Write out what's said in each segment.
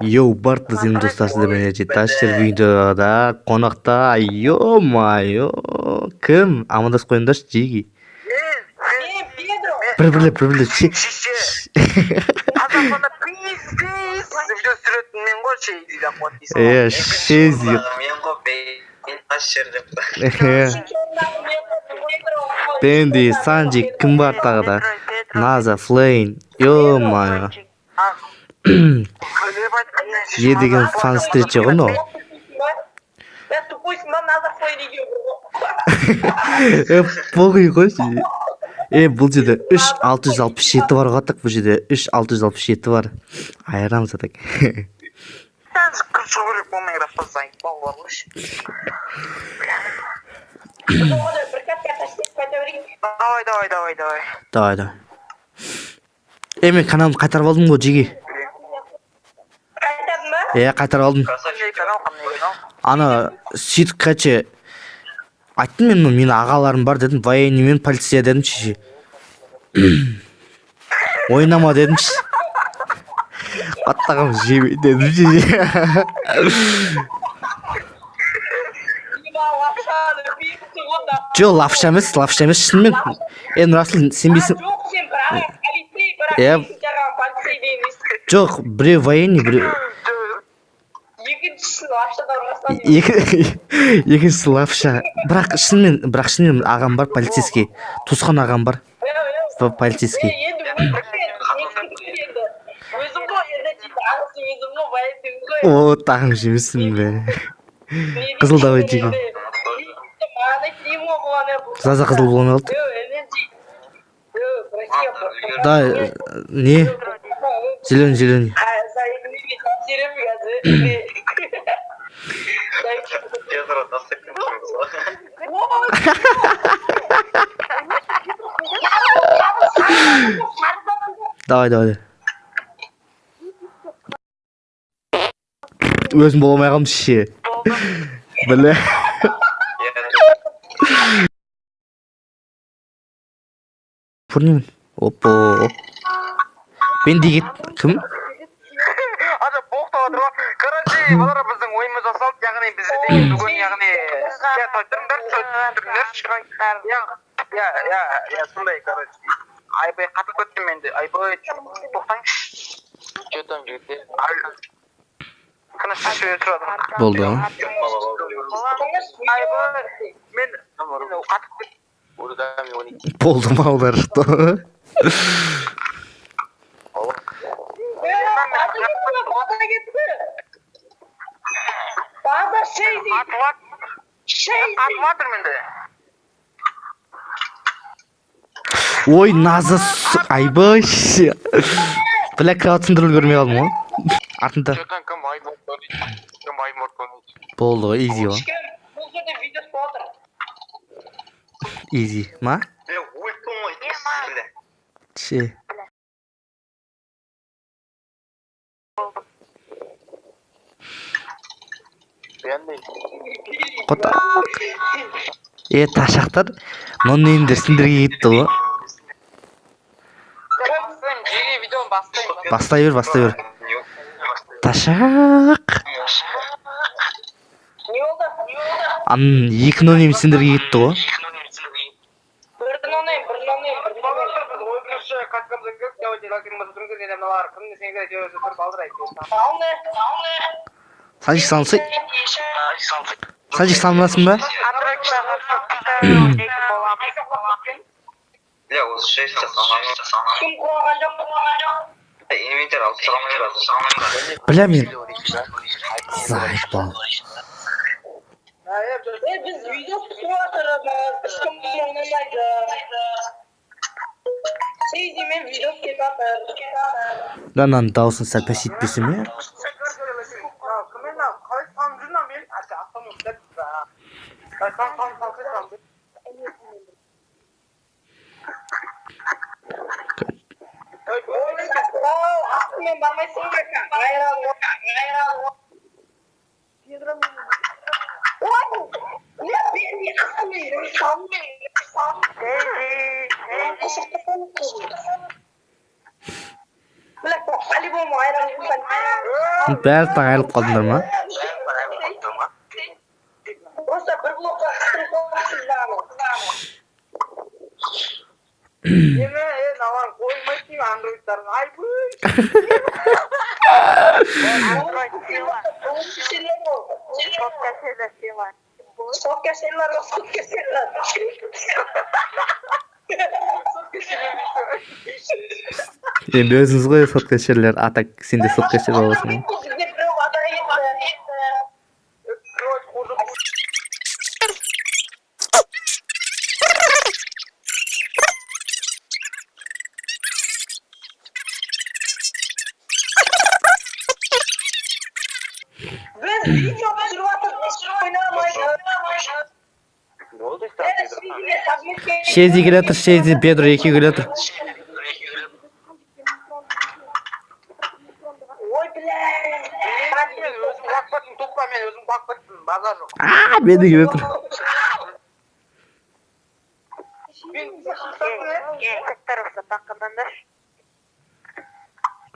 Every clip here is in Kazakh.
Йоу, барты сенің достарсызды мен ташер видеода қонақта ё-майо кім амандасып қойыңдаршы жеги Мен Педро. бір Қазақстанда пиздец. Видео түсіретін мен ғой Шейзи деп қойды дейсің. шези мен ғой мен ташер деп. Бенди Санджи кім бар тағы да Наза Флейн ё-майо Е деген фан встреча ғой мынау. Я тупойсың ба Наза Флейн екеуі. Похуй қойшы. Бұл жерде 3667 бар ғой так, бұл жерде 3667 бар. Айырамыз атак. Сен күрсу керек болмай раппасаң балалар қойшы. Давай. Мен каналымды қайтарып алдым ғой жеги. Қайтардың ба? Қайтарып алдым. Қандай канал, қандай канал? Ана сөйтіп каче айттым мен, менің ағаларым бар дедім, военный мен полиция дедім шеше. Ойнама дедім шеше. Аттағым жеме дедім шеше. Жо, лапша емес, шынымен. Расыл, сен бейсің. Жоқ, сен бірақ полицей дейін естіп. Жоқ, біреу военный, біреу. Екіншісін лапшадан ұрмастан. Екіншісі лапша. Бірақ шынымен ағам бар, полицейский. Туысқан ағам бар. Полицейский. Өзім ғой, енді дейді, ағысы өзім ғой, баятың ғой. О, тағым жемесін бе. Қызыл давай жеги. Таза қызыл болмай қалды. Да, не? Зеленый. Педро насыппен тұрмыз ғой. Давай. Өзім бола алмай қалдым ше. Біле. Пұрнемен. Опо. Бенди кет. Кім? Ада боқтап отыр ғой. Короче, балалар біздің ойымыз жасалды, яғни біз бүгін яғни я сондай, короче. Айбай қатып көттім менде. Айбай тоқтаңшы. Че там жігіттер? Кыныш сөйлеп тұрады. Болды. Айбай мен қатып кеттім. Болды малдар. Бада Шейзи. Атыватыр менде. Ой, Наза айбай ше. Бля, кратындыр көрмей қалдым ғой. Артында. Кім айморт Болды ғой, изи ғой. Бұл жерде видео смотр. Изи, ма? ой помойте, бля. Ше. Қота. Ташақтар. Нонеймдер сендерге кетті ғой. Бастай бер. Ташақ. Не oldu? Екі нонейм сендерге кетті ғой. Bir noneyim. Oyuncusu katkımızın gök davacı lakimimiz durgun edemde var. Kımını sevgiyle diyoruz. Dur baldır ayıp. Sağ ol ne? Санжик салынсай. Санжик салынасың ба? Бля, осы 6 жасамаймын. Kim kulağın yok? Инвентарь алып шығамай жатыр. Бля, мен заебал. Biz video tutuyoruz. Işkım oynamaydı. Sevdiğimin video ketapır. Мынаның дауысын сәл пәсейтпесем е? Aklımın barmayısın ya. Ayran. Ne beni aklımın Black Ali bu ayran. Бәрі тағайылып қалдыңдар ма? Просто бір блокқа қыстырып қалыпсыз бағана. Науан қоймайтын андроидтардың. Айбай! Енді өзіңіз ғой соткашерлер, атак сенде соткашер боласың. Biz video түсіріватырмыз, ойнамайды. Шези келе жатыр, Шези, Педро екеу келе жатыр. Ой, блядь. Мен өзім бақпаттым, тоқпа мен өзім бақпаттым, базар жоқ. Мен де келе жатыр.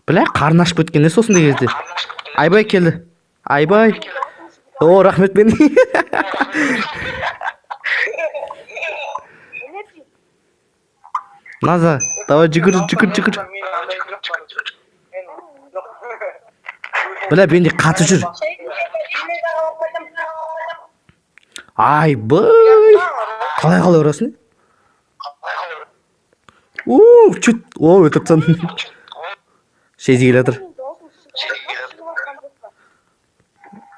Бля, қарны ашып кеткен не сосын деген кезде. Айбай келді. Айбай. О, рахмет мен. Наза, давай жүгір. Бля, бенде қатып жүр. Айбай. Қалай ұрасың? Чүт. Өтіртсін. Шези келе жатыр.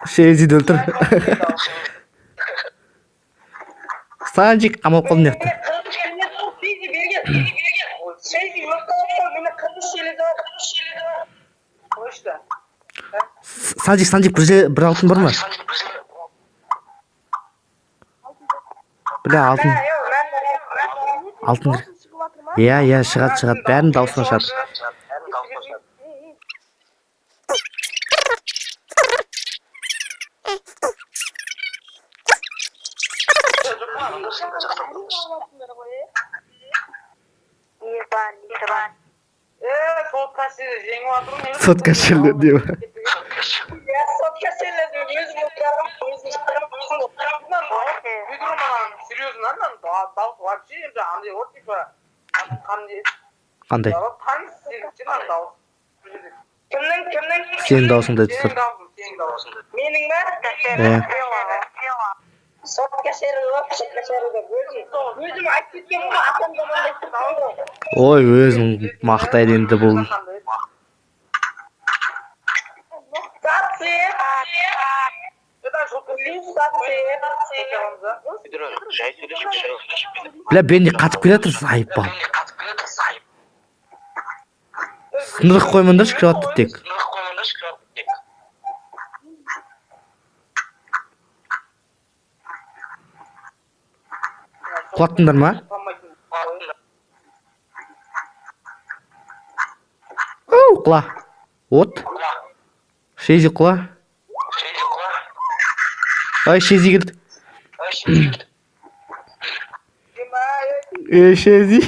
Шези өлтір. Санжик қамалып қалдың яқты. Санжик, бір алтын бар ма? Бля, алтын. Иә, шығады, бәрін даусына шығады. Соткашерлер деймін. Қандай? Сенің даусыңды тұр. Менің бе? Өзім айтып кеткен ғой, атам замандастыр қалды. Ой, өзің мақтайды енді бұл. Бля, бенде қатып келе жатыр, айып бал. Сындырық қоймаңдар, шкриватты тек. Құлаттыңдар ма? Құла. От. Шези құла. Ай, Шези келді. Шези.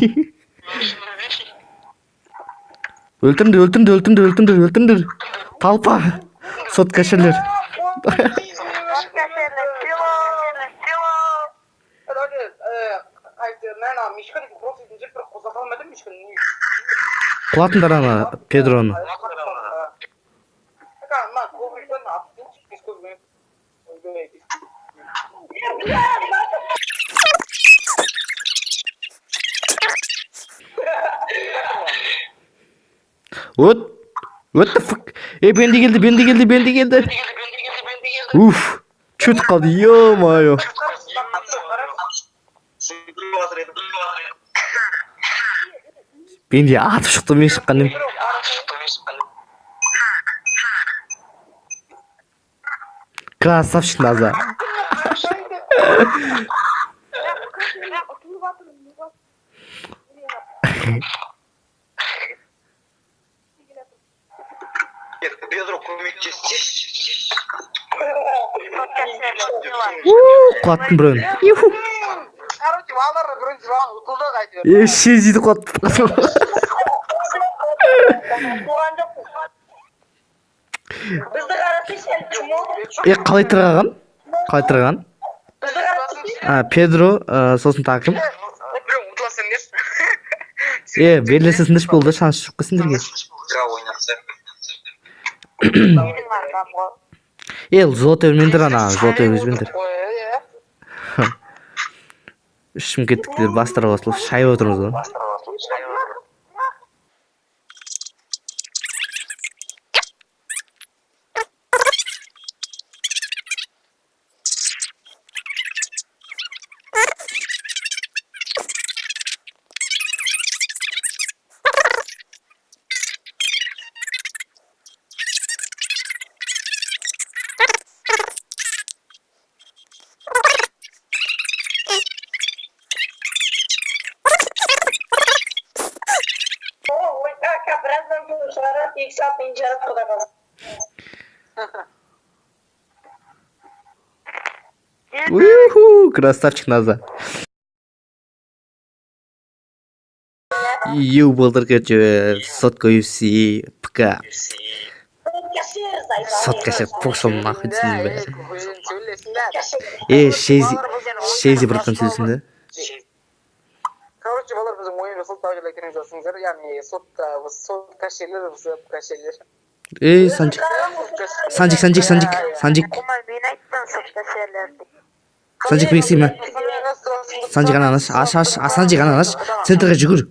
Өлтіріңдер. Талпа. Соткашерлер. Құлатыңдар ана Педроны. What the fuck? Бенди келді. Уф. Чөт қалды, ё-моё. Бенди атып шықты, мен шыққаннан. Красавчик Наза. Педро, көмектесші. Құлаттым біреуін. Короче, балалар бірінші ұтылды қайтып. Шезиді құлаттым. Бізді қарасай сен чмо. Қалай тыраған? Бізді қарасай. Педро, сосын тағы кім? Біреу ұтыласың дерші. Берлесе сындыш болды, шанс жоқ сендерге. Ға ойнақса. Менің арқам ғой. Золотой өрмендер золотой өрмендер. Шымкенттіктер бастары қосылып шайып отырмыз ғой. Ой, кака, біраздан кейін шығарады, 2 сағат кейін жарады құда қалсын. Красавчик Наза. Былтырғы сотка UFC ПК. Сотка ше пошел нахуй десің бе. Шейзи братан сөйлесін. Короче, балар біздің ойынға сот таужыла керен жасыңыздар, яғни сот кашелер, кашелер. Санжик. Санжик бексей ме? Санжик ананаш, Санжик ананаш, центрға жүгір.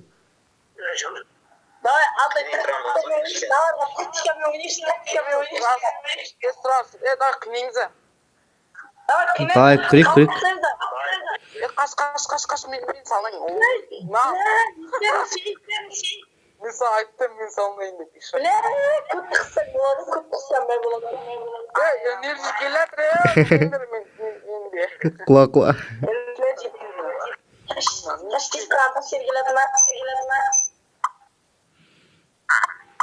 Давай, алдай, тактикамен ойнайсың. Давай, қинаймыз. Давай, күрек. Қаш, мен салайын. Мен саған айттым, мен салмайын деп. Бля, көп қыстан болады. Энергия келатыр, менде. Құла. Таштиктан ташер келеді ма?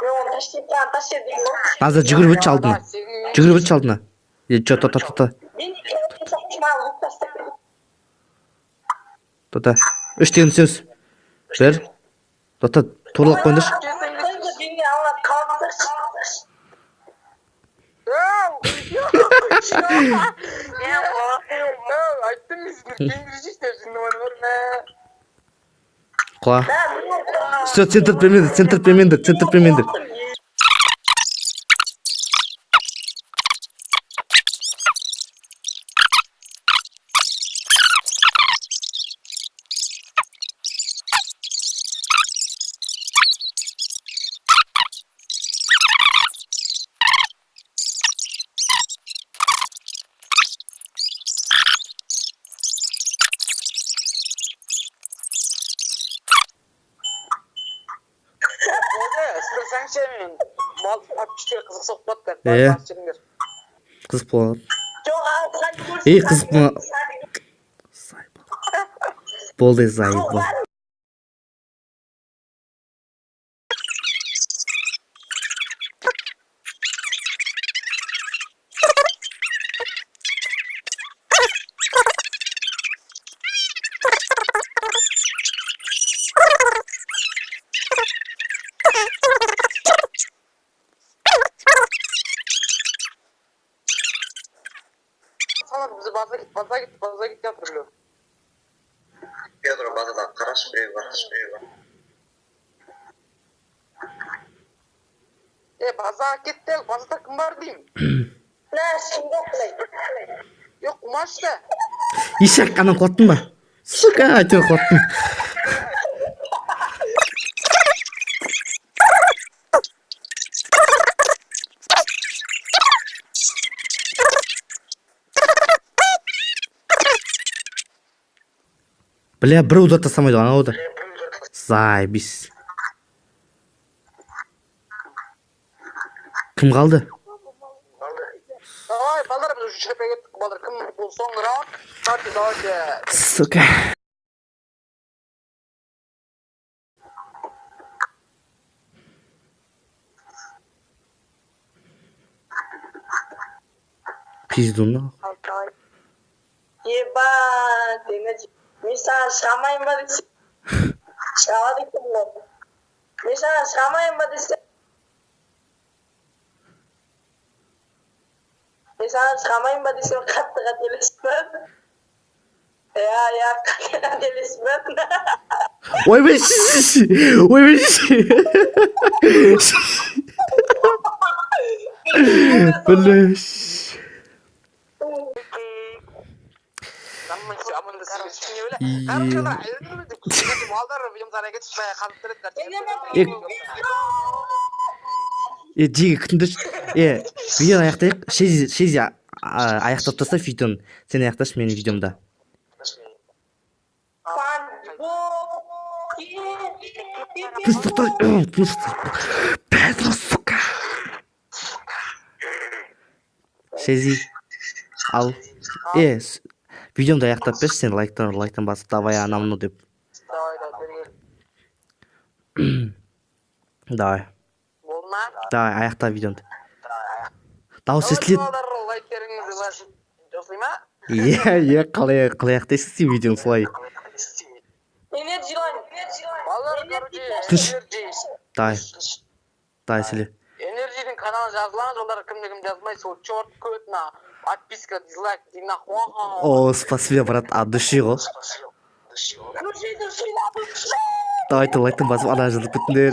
Мен таштиктан ташер деймін. Назар жүгіріп өтші алдына. Тота. Мен маған лук тастап берді. Тота. 3 деген сөз. 1. Тота, торлап қойындыршы. Денге алып қалдыршы. Айттым мен сізді кеңдіршіштер жынды бар ма? Құла. Все, центр премендер. Сәңшемен мал папчиктер қызық соқпады. Қызық болады. Жоқ, алған көрсін. Қызық болады. Болды зайып бол. Бізді база кет жатыр білу. Педро базада қараш біреу бар. База кетті, базада кім бар дейм? Кімді құлайды? Жоқ, құмашты. Ишак қанан қоттың ба? Сука, айтыр қоттың. Бля, бір удар тастамайды, ана удар. Зайбис. Кім қалды? Давай, балдар біз үшінші кепе кеттік, балдар. Кім бұл соңғы раунд? Давайте. Сука. Пиздуна. Ебать, мен саған шамайын ба десе? Шамады кім ол? Мен саған шамайын ба десе? Саған шығамайын ба десем қатты қателеспін. Қателеспін. ойбай ойбай блядь. Жиги күтүндүрчү. Видеону аяктайык. Шези аяктап таста видеону. Сен аякташ менин видеомда. Педро, сука. Шези ал. Видеомду аяктап берчи, сен лайктан басып давай анамну деп. Давай. Давай, аяқта видеоны. Дауыс естіледі. Қалай аяқтайсың сен видеоны солай. Тыныш. Давай сөйле. Энерджидің каналына жазылған, жолдар кімді жазмай, сол чорт көтіна. Подписка, дизлайк, дейін ақуаға. О, спасибо, брат, от души ғой. Давай, ты лайктан басып ана жазылып кеттіңдер.